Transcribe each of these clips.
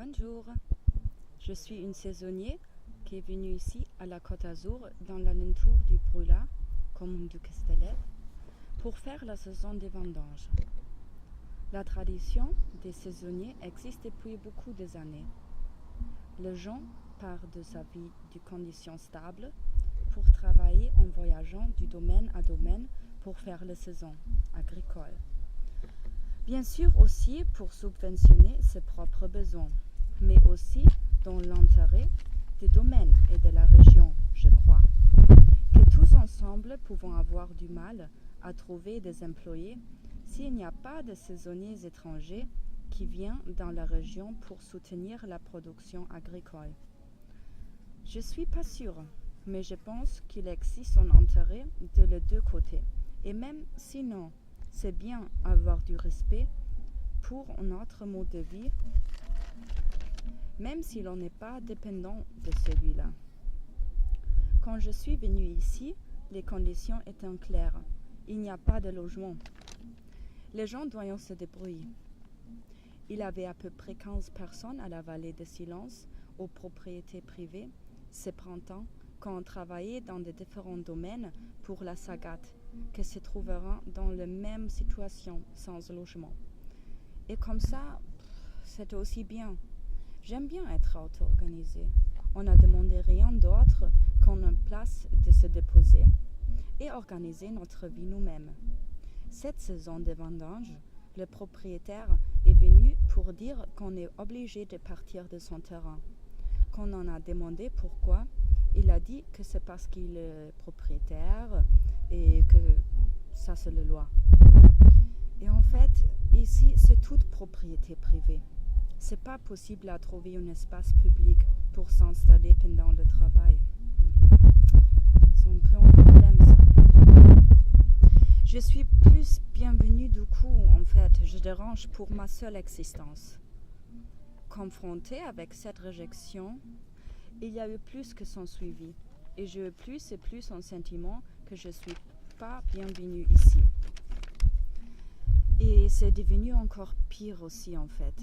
Bonjour, je suis une saisonnier qui est venue ici à la Côte d'Azur dans l'alentour du Brula, commune du Castellet, pour faire la saison des vendanges. La tradition des saisonniers existe depuis beaucoup d'années. Les gens partent de sa vie de conditions stables pour travailler en voyageant du domaine à domaine pour faire les saisons agricoles. Bien sûr aussi pour subventionner ses propres besoins, mais aussi dans l'intérêt du domaine et de la région, je crois, que tous ensemble pouvons avoir du mal à trouver des employés s'il n'y a pas de saisonniers étrangers qui viennent dans la région pour soutenir la production agricole. Je ne suis pas sûre, mais je pense qu'il existe un intérêt de les deux côtés. Et même sinon, c'est bien avoir du respect pour notre mode de vie, même si l'on n'est pas dépendant de celui-là. Quand je suis venue ici, les conditions étaient claires. Il n'y a pas de logement. Les gens doivent se débrouiller. Il y avait à peu près 15 personnes à la vallée de Silence, aux propriétés privées, ce printemps, quand on travaillait dans de différents domaines pour la Sagat, qui se trouvera dans la même situation, sans logement. Et comme ça, c'était aussi bien. J'aime bien être auto-organisée. On n'a demandé rien d'autre qu'une place de se déposer et organiser notre vie nous-mêmes. Cette saison de vendange, le propriétaire est venu pour dire qu'on est obligé de partir de son terrain. Quand on a demandé pourquoi, il a dit que c'est parce qu'il est propriétaire et que ça c'est la loi. Et en fait, ici c'est toute propriété privée. C'est pas possible à trouver un espace public pour s'installer pendant le travail. C'est un peu un problème ça. Je suis plus bienvenue du coup, en fait, je dérange pour ma seule existence. Confrontée avec cette réjection, il y a eu plus que son suivi, et j'ai eu plus et plus un sentiment que je ne suis pas bienvenue ici. Et c'est devenu encore pire aussi en fait.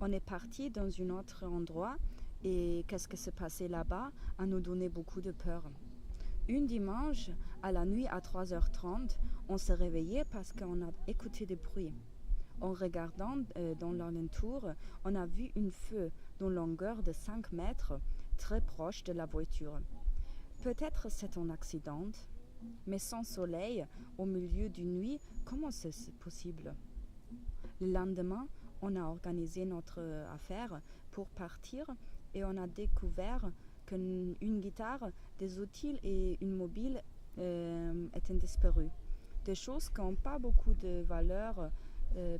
On est parti dans un autre endroit et qu'est-ce qui s'est passé là-bas a nous donné beaucoup de peur. Un dimanche, à la nuit à 3h30, on s'est réveillé parce qu'on a écouté des bruits. En regardant dans l'alentour, on a vu un feu d'une longueur de 5 mètres, très proche de la voiture. Peut-être c'est un accident, mais sans soleil, au milieu d'une nuit, comment c'est possible? Le lendemain, on a organisé notre affaire pour partir et on a découvert qu'une guitare, des outils et une mobile étaient disparus. Des choses qui n'ont pas beaucoup de valeur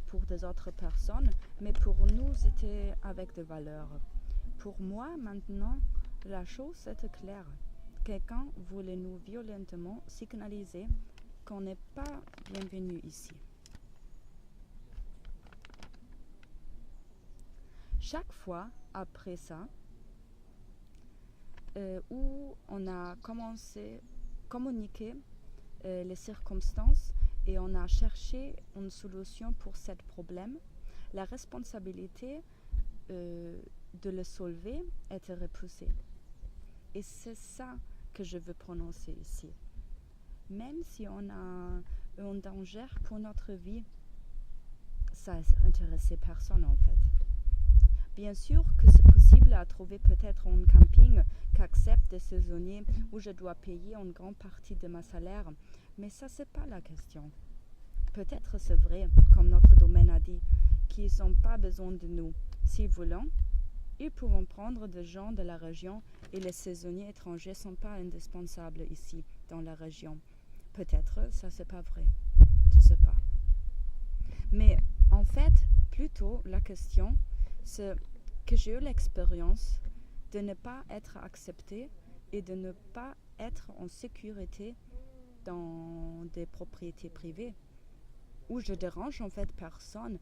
pour des autres personnes, mais pour nous, c'était avec de valeur. Pour moi, maintenant, la chose était claire. Quelqu'un voulait nous violentement signaliser qu'on n'est pas bienvenu ici. Chaque fois après ça, où on a commencé à communiquer les circonstances et on a cherché une solution pour ce problème, la responsabilité de le soulever était repoussée. Et c'est ça que je veux prononcer ici. Même si on a un danger pour notre vie, ça n'intéressait personne en fait. Bien sûr que c'est possible à trouver peut-être un camping qui accepte des saisonniers où je dois payer une grande partie de ma salaire, mais ça c'est pas la question. Peut-être c'est vrai, comme notre domaine a dit, qu'ils n'ont pas besoin de nous. S'ils veulent, ils pourront prendre des gens de la région et les saisonniers étrangers ne sont pas indispensables ici, dans la région. Peut-être ça c'est pas vrai, je sais pas. Mais en fait, plutôt la question, c'est que j'ai eu l'expérience de ne pas être acceptée et de ne pas être en sécurité dans des propriétés privées où je dérange en fait personne,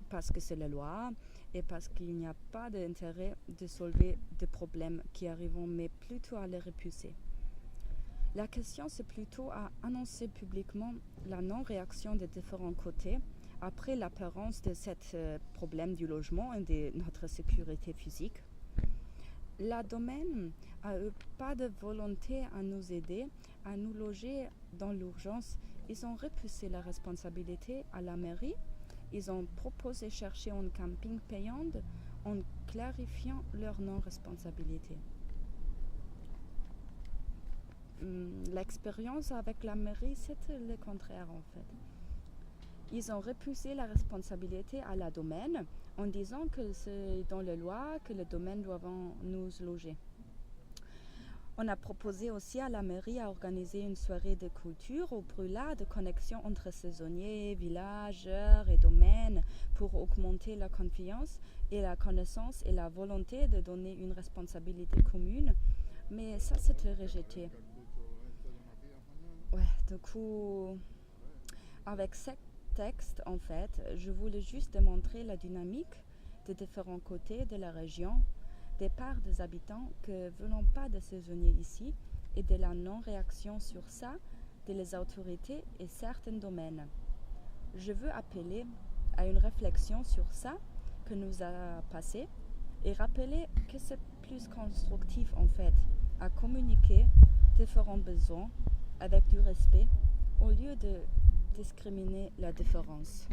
parce que c'est la loi et parce qu'il n'y a pas d'intérêt de soulever des problèmes qui arrivent, mais plutôt à les repousser. La question c'est plutôt à annoncer publiquement la non-réaction des différents côtés après l'apparence de ce problème du logement et de notre sécurité physique, la domaine a eu pas de volonté à nous aider, à nous loger dans l'urgence. Ils ont repoussé la responsabilité à la mairie. Ils ont proposé chercher un camping payant en clarifiant leur non-responsabilité. L'expérience avec la mairie, c'était le contraire en fait. Ils ont repoussé la responsabilité à la domaine en disant que c'est dans la loi que le domaine doit nous loger. On a proposé aussi à la mairie à organiser une soirée de culture au brûlat de connexion entre saisonniers, villageurs et domaines pour augmenter la confiance et la connaissance et la volonté de donner une responsabilité commune. Mais ça, c'était rejeté. Ouais, du coup, avec ce texte, en fait, je voulais juste démontrer la dynamique des différents côtés de la région, des parts des habitants que venant pas de saisonniers ici et de la non-réaction sur ça de les autorités et certains domaines. Je veux appeler à une réflexion sur ça que nous a passé et rappeler que c'est plus constructif en fait à communiquer différents besoins avec du respect au lieu de discriminer la différence.